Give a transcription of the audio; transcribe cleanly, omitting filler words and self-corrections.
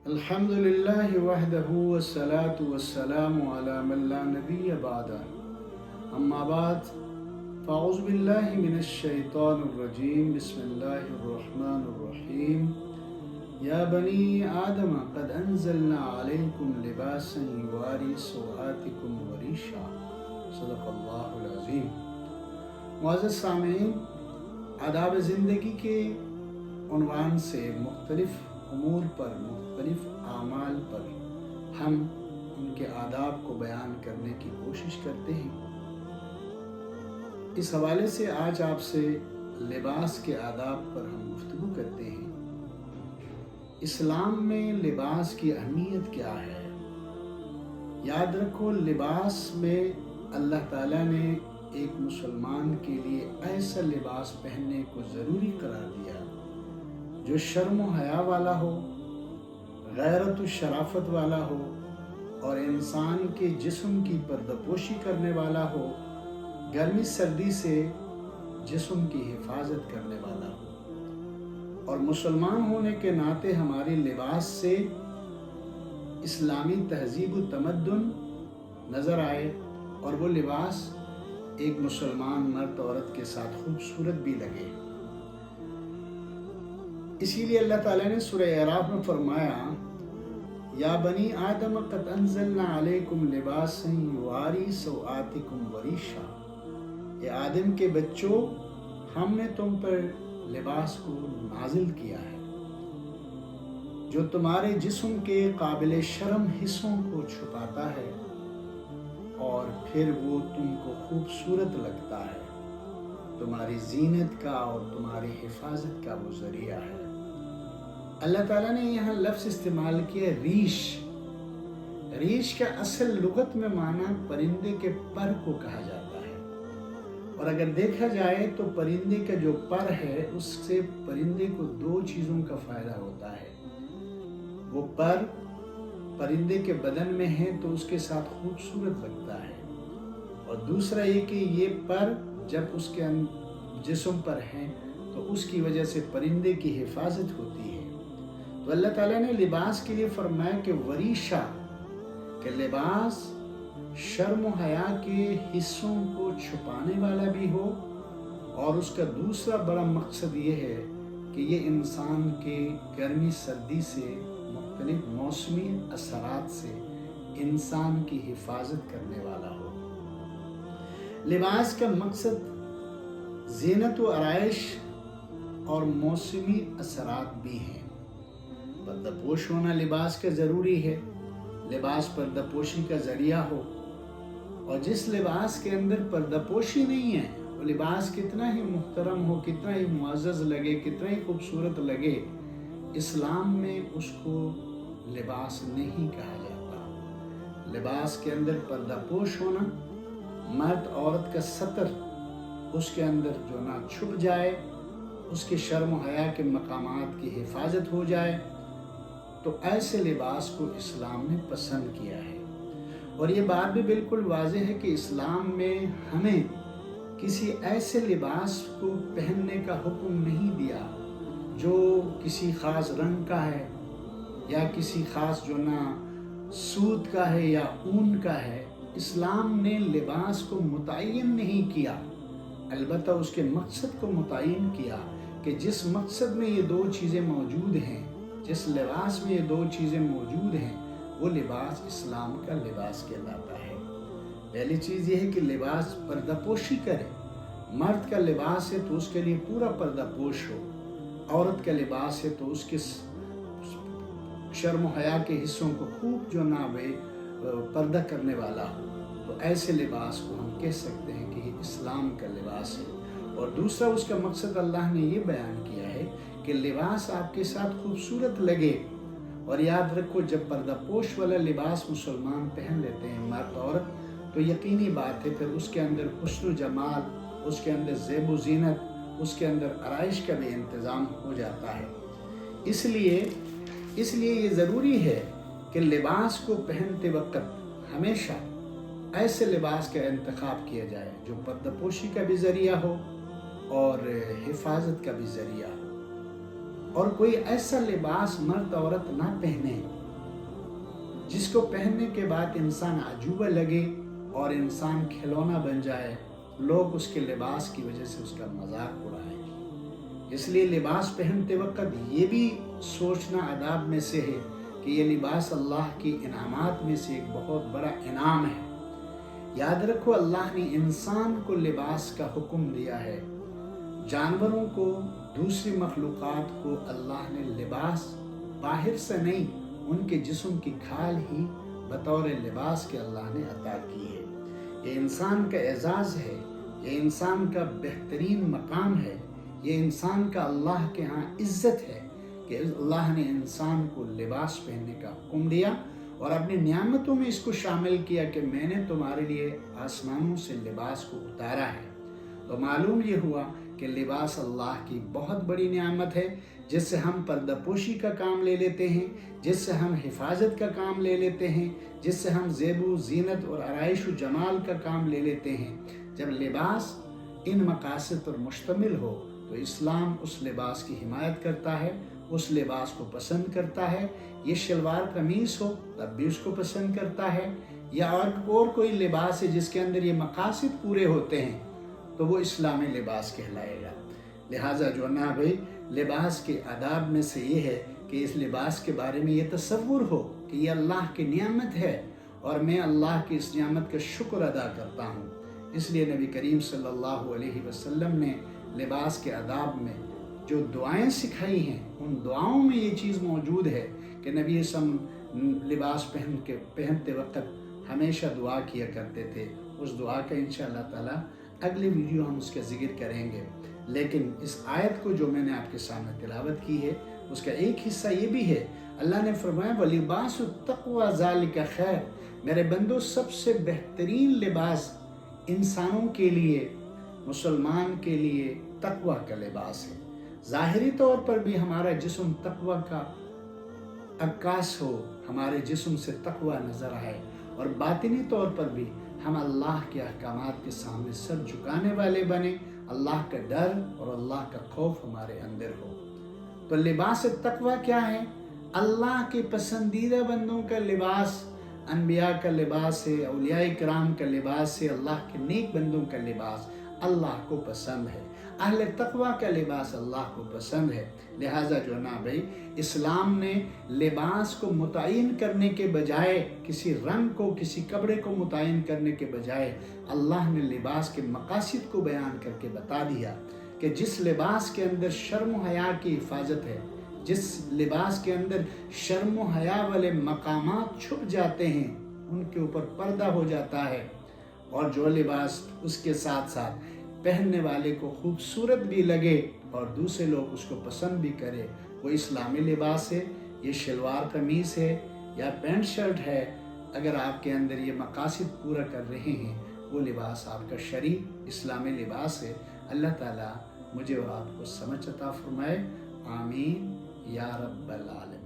الحمد لله وحده والصلاة والسلام على من لا نبي بعده أما بعد فأعوذ بالله من الشيطان الرجيم بسم الله الرحمن الرحيم يا بني آدم قد أنزلنا عليكم لباسا يواري سوآتكم وريشا صدق اللہ العظیم۔ معزز سامعین، آداب زندگی کے عنوان سے مختلف امور پر، مختلف اعمال پر ہم ان کے آداب کو بیان کرنے کی کوشش کرتے ہیں۔ اس حوالے سے آج آپ سے لباس کے آداب پر ہم گفتگو کرتے ہیں۔ اسلام میں لباس کی اہمیت کیا ہے؟ یاد رکھو، لباس میں اللہ تعالیٰ نے ایک مسلمان کے لیے ایسا لباس پہننے کو ضروری قرار دیا جو شرم و حیا والا ہو، غیرت و شرافت والا ہو، اور انسان کے جسم کی پردپوشی کرنے والا ہو، گرمی سردی سے جسم کی حفاظت کرنے والا ہو۔ اور مسلمان ہونے کے ناطے ہمارے لباس سے اسلامی تہذیب و تمدن نظر آئے، اور وہ لباس ایک مسلمان مرد عورت کے ساتھ خوبصورت بھی لگے۔ اسی لیے اللہ تعالیٰ نے سورہ اعراف میں فرمایا، یا بنی آدم قد انزلنا علیکم لباسا یواری سوآتکم وریشا، اے آدم کے بچوں، ہم نے تم پر لباس کو نازل کیا ہے جو تمہارے جسم کے قابل شرم حصوں کو چھپاتا ہے اور پھر وہ تم کو خوبصورت لگتا ہے، تمہاری زینت کا اور تمہاری حفاظت کا وہ ذریعہ ہے۔ اللہ تعالیٰ نے یہاں لفظ استعمال کیا ریش۔ ریش کا اصل لغت میں معنی پرندے کے پر کو کہا جاتا ہے، اور اگر دیکھا جائے تو پرندے کا جو پر ہے اس سے پرندے کو دو چیزوں کا فائدہ ہوتا ہے۔ وہ پر پرندے کے بدن میں ہے تو اس کے ساتھ خوبصورت لگتا ہے، اور دوسرا یہ کہ یہ پر جب اس کے جسم پر ہیں تو اس کی وجہ سے پرندے کی حفاظت ہوتی ہے۔ تو اللہ تعالیٰ نے لباس کے لیے فرمایا کہ وریشا، کہ لباس شرم و حیا کے حصوں کو چھپانے والا بھی ہو، اور اس کا دوسرا بڑا مقصد یہ ہے کہ یہ انسان کے گرمی سردی سے، مختلف موسمی اثرات سے انسان کی حفاظت کرنے والا ہو۔ لباس کا مقصد زینت و آرائش اور موسمی اثرات بھی ہیں۔ پردہ پوش ہونا لباس کا ضروری ہے، لباس پردہ پوشی کا ذریعہ ہو، اور جس لباس کے اندر پردہ پوشی نہیں ہے وہ لباس کتنا ہی محترم ہو، کتنا ہی معزز لگے، کتنا ہی خوبصورت لگے، اسلام میں اس کو لباس نہیں کہا جاتا۔ لباس کے اندر پردہ پوش ہونا، مرد عورت کا ستر اس کے اندر جو نہ چھپ جائے، اس کے شرم و حیا کے مقامات کی حفاظت ہو جائے، تو ایسے لباس کو اسلام نے پسند کیا ہے۔ اور یہ بات بھی بالکل واضح ہے کہ اسلام میں ہمیں کسی ایسے لباس کو پہننے کا حکم نہیں دیا جو کسی خاص رنگ کا ہے، یا کسی خاص جو نہ سوت کا ہے یا اون کا ہے۔ اسلام نے لباس کو متعین نہیں کیا، البتہ اس کے مقصد کو متعین کیا کہ جس مقصد میں یہ دو چیزیں موجود ہیں، جس لباس میں یہ دو چیزیں موجود ہیں، وہ لباس اسلام کا لباس کہلاتا ہے۔ پہلی چیز یہ ہے کہ لباس پردہ پوشی کرے۔ مرد کا لباس ہے تو اس کے لیے پورا پردہ پوش ہو، عورت کا لباس ہے تو اس کے شرم و حیا کے حصوں کو خوب جو نہ پردہ کرنے والا ہو، تو ایسے لباس کو ہم کہہ سکتے ہیں کہ یہ اسلام کا لباس ہے۔ اور دوسرا اس کا مقصد اللہ نے یہ بیان کیا ہے کہ لباس آپ کے ساتھ خوبصورت لگے۔ اور یاد رکھو، جب پردہ پوش والا لباس مسلمان پہن لیتے ہیں، مرد عورت، تو یقینی بات ہے پھر اس کے اندر حسن و جمال، اس کے اندر زیب و زینت، اس کے اندر آرائش کا بھی انتظام ہو جاتا ہے۔ اس لیے یہ ضروری ہے کہ لباس کو پہنتے وقت ہمیشہ ایسے لباس کا انتخاب کیا جائے جو پردہ پوشی کا بھی ذریعہ ہو اور حفاظت کا بھی ذریعہ ہو۔ اور کوئی ایسا لباس مرد عورت نہ پہنے جس کو پہننے کے بعد انسان عجوبہ لگے اور انسان کھلونا بن جائے، لوگ اس کے لباس کی وجہ سے اس کا مذاق اڑائیں۔ اس لیے لباس پہنتے وقت یہ بھی سوچنا آداب میں سے ہے کہ یہ لباس اللہ کی انعامات میں سے ایک بہت بڑا انعام ہے۔ یاد رکھو، اللہ نے انسان کو لباس کا حکم دیا ہے، جانوروں کو، دوسری مخلوقات کو اللہ نے لباس باہر سے نہیں، ان کے جسم کی کھال ہی بطور لباس کے اللہ نے عطا کی ہے۔ یہ انسان کا اعزاز ہے، یہ انسان کا بہترین مقام ہے، یہ انسان کا اللہ کے ہاں عزت ہے کہ اللہ نے انسان کو لباس پہننے کا حکم دیا اور اپنی نعمتوں میں اس کو شامل کیا کہ میں نے تمہارے لیے آسمانوں سے لباس کو اتارا ہے۔ تو معلوم یہ ہوا کہ لباس اللہ کی بہت بڑی نعمت ہے، جس سے ہم پردہ پوشی کا کام لے لیتے ہیں، جس سے ہم حفاظت کا کام لے لیتے ہیں، جس سے ہم زیب و زینت اور آرائش و جمال کا کام لے لیتے ہیں۔ جب لباس ان مقاصد پر مشتمل ہو تو اسلام اس لباس کی حمایت کرتا ہے، اس لباس کو پسند کرتا ہے۔ یہ شلوار قمیص ہو تب بھی اس کو پسند کرتا ہے، یا اور کوئی لباس ہے جس کے اندر یہ مقاصد پورے ہوتے ہیں تو وہ اسلامی لباس کہلائے گا۔ لہٰذا جو نا بھائی، لباس کے آداب میں سے یہ ہے کہ اس لباس کے بارے میں یہ تصور ہو کہ یہ اللہ کی نعمت ہے اور میں اللہ کی اس نعمت کا شکر ادا کرتا ہوں۔ اس لیے نبی کریم صلی اللہ علیہ وسلم نے لباس کے آداب میں جو دعائیں سکھائی ہیں، ان دعاؤں میں یہ چیز موجود ہے کہ نبی لباس پہنتے وقت ہمیشہ دعا کیا کرتے تھے۔ اس دعا کا انشاءاللہ تعالی اگلی ویڈیو ہم اس کا ذکر کریں گے، لیکن اس آیت کو جو میں نے آپ کے سامنے تلاوت کی ہے اس کا ایک حصہ یہ بھی ہے۔ اللہ نے فرمایا وَلِبَاسُ التَّقْوَى ذَلِكَ خَيْرٌ، میرے بندو سب سے بہترین لباس انسانوں کے لیے، مسلمان کے لیے تقوی کا لباس ہے۔ ظاہری طور پر بھی ہمارا جسم تقوی کا عکاس ہو، ہمارے جسم سے تقوی نظر آئے، اور باطنی طور پر بھی ہم اللہ کے احکامات کے سامنے سر جھکانے والے بنے، اللہ کا ڈر اور اللہ کا خوف ہمارے اندر ہو۔ تو لباس تقوی کیا ہے؟ اللہ کے پسندیدہ بندوں کا لباس، انبیاء کا لباس ہے، اولیاء کرام کا لباس ہے، اللہ کے نیک بندوں کا لباس اللہ کو پسند ہے، اہل تقوی کا لباس اللہ کو پسند ہے۔ لہٰذا جو نا بھائی، اسلام نے لباس کو متعین کرنے کے بجائے، کسی رنگ کو، کسی کپڑے کو متعین کرنے کے بجائے، اللہ نے لباس کے مقاصد کو بیان کر کے بتا دیا کہ جس لباس کے اندر شرم و حیا کی حفاظت ہے، جس لباس کے اندر شرم و حیا والے مقامات چھپ جاتے ہیں، ان کے اوپر پردہ ہو جاتا ہے، اور جو لباس اس کے ساتھ ساتھ پہننے والے کو خوبصورت بھی لگے اور دوسرے لوگ اس کو پسند بھی کرے، وہ اسلامی لباس ہے۔ یہ شلوار قمیص ہے یا پینٹ شرٹ ہے، اگر آپ کے اندر یہ مقاصد پورا کر رہے ہیں، وہ لباس آپ کا شرعی اسلامی لباس ہے۔ اللہ تعالیٰ مجھے اور آپ کو سمجھ عطا فرمائے، آمین یا رب العالمین۔